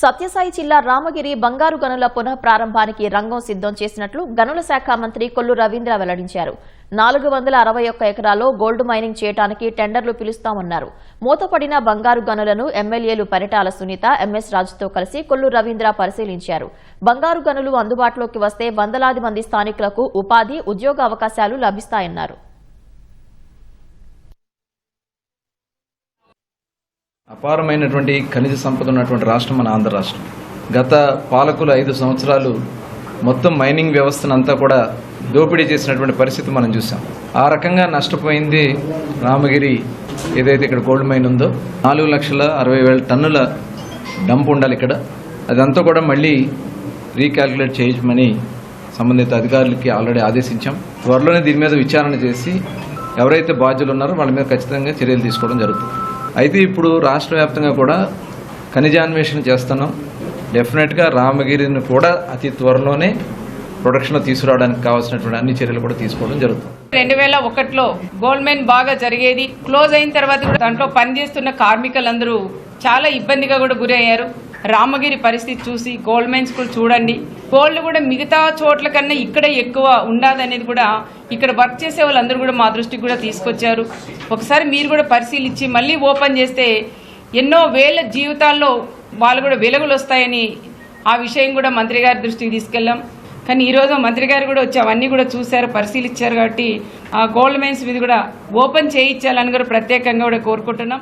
సత్యసాయి జిల్లా రామగిరి బంగారు గనుల పునః ప్రారంభానికి రంగం సిద్దం చేసినట్లు గనుల శాఖ మంత్రి కొల్లు రవీంద్ర వెల్లడించారు. 461 ఎకరాల్లో గోల్డ్ మైనింగ్ చేయడానికి టెండర్లు పిలుస్తామన్నారు. మూతపడిన బంగారు గనులను ఎమ్మెల్యేలు పరిటాల సునీత, ఎంఎస్ రాజుతో కలిసి కొల్లు రవీంద్ర పరిశీలించారు. బంగారు గనులు అందుబాటులోకి వస్తే వందలాది మంది స్థానికులకు ఉపాధి, ఉద్యోగ అవకాశాలు లభిస్తాయన్నారు. అపారమైనటువంటి ఖనిజ సంపద ఉన్నటువంటి రాష్ట్రం మన ఆంధ్ర రాష్ట్రం. గత పాలకులు 5 సంవత్సరాలు మొత్తం మైనింగ్ వ్యవస్థను అంతా కూడా దోపిడీ చేసినటువంటి పరిస్థితి మనం చూసాం. ఆ రకంగా నష్టపోయింది రామగిరి. ఏదైతే ఇక్కడ గోల్డ్ మైన్ ఉందో 4,60,000 టన్నుల డంప్ ఉండాలి ఇక్కడ. అదంతా కూడా మళ్ళీ రీకాల్కులేట్ చేయమని సంబంధిత అధికారులకి ఆల్రెడీ ఆదేశించాం. త్వరలోనే దీని మీద విచారణ చేసి ఎవరైతే బాధ్యులు ఉన్నారో వాళ్ళ మీద ఖచ్చితంగా చర్యలు తీసుకోవడం జరుగుతుంది. అయితే ఇప్పుడు రాష్ట్ర వ్యాప్తంగా కూడా ఖనిజాన్వేషణ చేస్తున్నాం. డెఫినెట్గా రామగిరిని కూడా అతి త్వరలోనే ప్రొడక్షన్ తీసుకురావడానికి కావాల్సినటువంటి అన్ని చర్యలు కూడా తీసుకోవడం జరుగుతుంది. 2001లో గోల్డ్ మైన్ బాగా జరిగేది. క్లోజ్ అయిన తర్వాత కూడా దాంట్లో పనిచేస్తున్న కార్మికులందరూ చాలా ఇబ్బందిగా కూడా గురయ్యారు. రామగిరి పరిస్థితి చూసి గోల్డ్ మైన్స్ కూడా చూడండి. గోల్డ్ కూడా మిగతా చోట్ల కన్నా ఇక్కడ ఎక్కువ ఉండదనేది కూడా ఇక్కడ వర్క్ చేసే వాళ్ళందరూ కూడా మా దృష్టికి కూడా తీసుకొచ్చారు. ఒకసారి మీరు కూడా పరిశీలించి మళ్ళీ ఓపెన్ చేస్తే ఎన్నో వేల జీవితాల్లో వాళ్ళు కూడా వెలుగులు వస్తాయని ఆ విషయం కూడా మంత్రి గారి దృష్టికి తీసుకెళ్ళాం. కానీ ఈరోజు మంత్రి గారు కూడా వచ్చి అవన్నీ కూడా చూశారు, పరిశీలించారు. కాబట్టి ఆ గోల్డ్ మైన్స్ మీద కూడా ఓపెన్ చేయించాలని కూడా ప్రత్యేకంగా కూడా కోరుకుంటున్నాం.